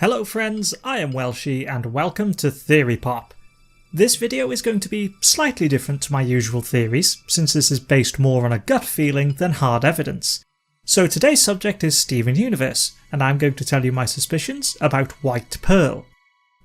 Hello friends, I am Welshie and welcome to Theory Pop. This video is going to be slightly different to my usual theories, since this is based more on a gut feeling than hard evidence. So today's subject is Steven Universe, and I'm going to tell you my suspicions about White Pearl.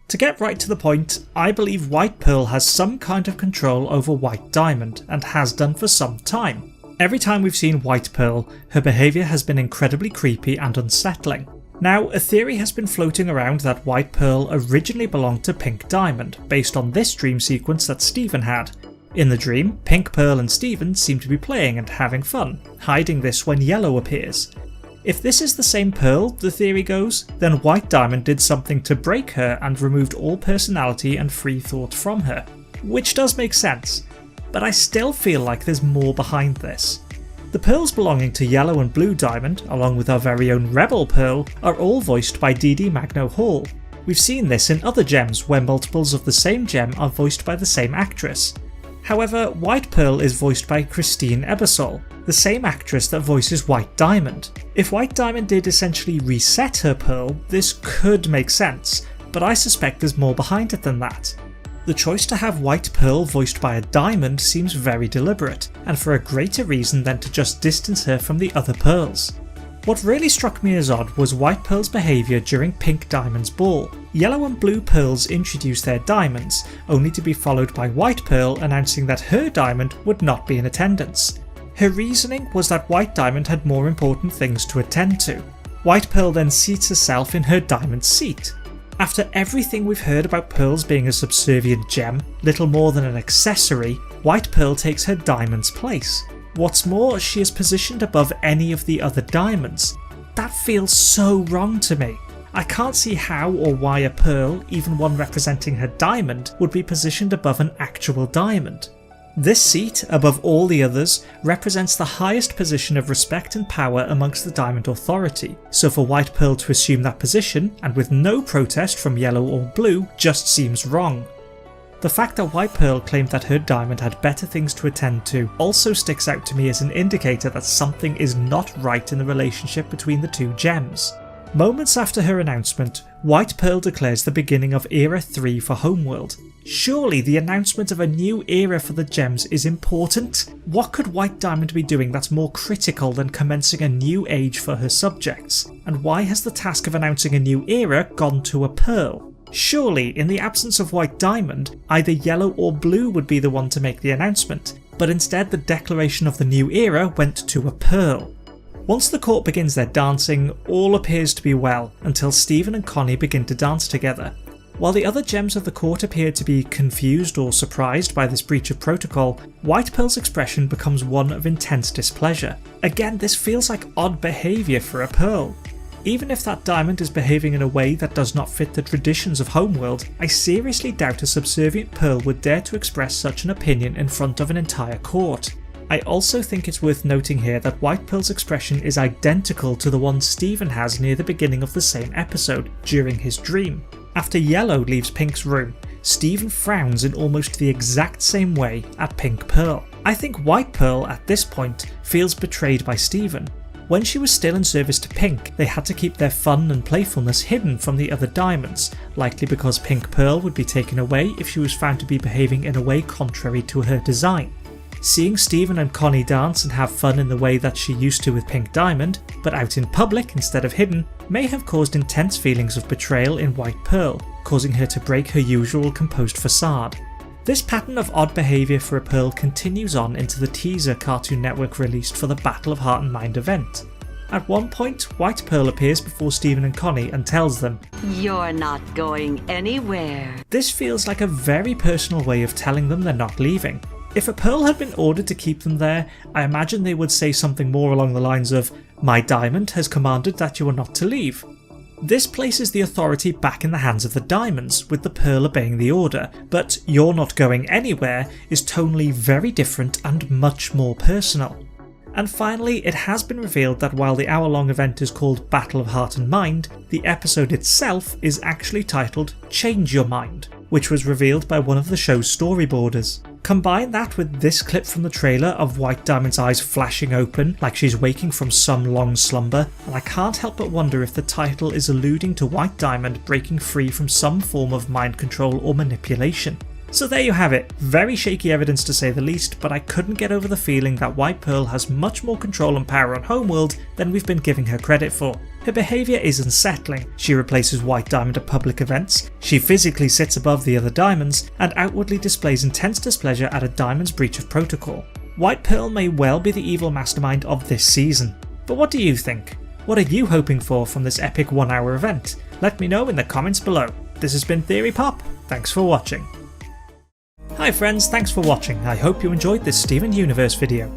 To get right to the point, I believe White Pearl has some kind of control over White Diamond, and has done for some time. Every time we've seen White Pearl, her behaviour has been incredibly creepy and unsettling. Now, a theory has been floating around that White Pearl originally belonged to Pink Diamond, based on this dream sequence that Steven had. In the dream, Pink Pearl and Steven seem to be playing and having fun, hiding this when Yellow appears. If this is the same Pearl, the theory goes, then White Diamond did something to break her and removed all personality and free thought from her, which does make sense, but I still feel like there's more behind this. The pearls belonging to Yellow and Blue Diamond, along with our very own Rebel Pearl, are all voiced by Dee Magno Hall. We've seen this in other gems where multiples of the same gem are voiced by the same actress. However, White Pearl is voiced by Christine Ebersol, the same actress that voices White Diamond. If White Diamond did essentially reset her pearl, this could make sense, but I suspect there's more behind it than that. The choice to have White Pearl voiced by a diamond seems very deliberate, and for a greater reason than to just distance her from the other pearls. What really struck me as odd was White Pearl's behaviour during Pink Diamond's ball. Yellow and Blue Pearls introduced their diamonds, only to be followed by White Pearl announcing that her diamond would not be in attendance. Her reasoning was that White Diamond had more important things to attend to. White Pearl then seats herself in her diamond seat. After everything we've heard about pearls being a subservient gem, little more than an accessory, White Pearl takes her diamond's place. What's more, she is positioned above any of the other diamonds. That feels so wrong to me. I can't see how or why a pearl, even one representing her diamond, would be positioned above an actual diamond. This seat, above all the others, represents the highest position of respect and power amongst the Diamond Authority, so for White Pearl to assume that position, and with no protest from Yellow or Blue, just seems wrong. The fact that White Pearl claimed that her diamond had better things to attend to also sticks out to me as an indicator that something is not right in the relationship between the two gems. Moments after her announcement, White Pearl declares the beginning of Era 3 for Homeworld. Surely the announcement of a new era for the gems is important? What could White Diamond be doing that's more critical than commencing a new age for her subjects? And why has the task of announcing a new era gone to a Pearl? Surely, in the absence of White Diamond, either Yellow or Blue would be the one to make the announcement, but instead the declaration of the new era went to a Pearl. Once the court begins their dancing, all appears to be well, until Steven and Connie begin to dance together. While the other gems of the court appear to be confused or surprised by this breach of protocol, White Pearl's expression becomes one of intense displeasure. Again, this feels like odd behaviour for a Pearl. Even if that diamond is behaving in a way that does not fit the traditions of Homeworld, I seriously doubt a subservient Pearl would dare to express such an opinion in front of an entire court. I also think it's worth noting here that White Pearl's expression is identical to the one Steven has near the beginning of the same episode, during his dream. After Yellow leaves Pink's room, Steven frowns in almost the exact same way at Pink Pearl. I think White Pearl at this point feels betrayed by Steven. When she was still in service to Pink, they had to keep their fun and playfulness hidden from the other diamonds, likely because Pink Pearl would be taken away if she was found to be behaving in a way contrary to her design. Seeing Steven and Connie dance and have fun in the way that she used to with Pink Diamond, but out in public instead of hidden, may have caused intense feelings of betrayal in White Pearl, causing her to break her usual composed facade. This pattern of odd behaviour for a Pearl continues on into the teaser Cartoon Network released for the Battle of Heart and Mind event. At one point, White Pearl appears before Steven and Connie and tells them, "You're not going anywhere." This feels like a very personal way of telling them they're not leaving. If a Pearl had been ordered to keep them there, I imagine they would say something more along the lines of, "My diamond has commanded that you are not to leave." This places the authority back in the hands of the diamonds, with the Pearl obeying the order, but "you're not going anywhere" is tonally very different and much more personal. And finally, it has been revealed that while the hour-long event is called Battle of Heart and Mind, the episode itself is actually titled Change Your Mind. which was revealed by one of the show's storyboarders. Combine that with this clip from the trailer of White Diamond's eyes flashing open like she's waking from some long slumber, and I can't help but wonder if the title is alluding to White Diamond breaking free from some form of mind control or manipulation. So there you have it, very shaky evidence to say the least, but I couldn't get over the feeling that White Pearl has much more control and power on Homeworld than we've been giving her credit for. Her behaviour is unsettling. She replaces White Diamond at public events, she physically sits above the other diamonds, and outwardly displays intense displeasure at a diamond's breach of protocol. White Pearl may well be the evil mastermind of this season. But what do you think? What are you hoping for from this epic 1-hour event? Let me know in the comments below. This has been Theory Pop, thanks for watching. Hi friends, thanks for watching. I hope you enjoyed this Steven Universe video.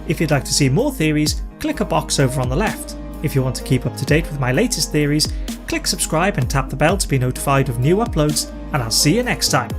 If you'd like to see more theories, click a box over on the left. If you want to keep up to date with my latest theories, click subscribe and tap the bell to be notified of new uploads, and I'll see you next time.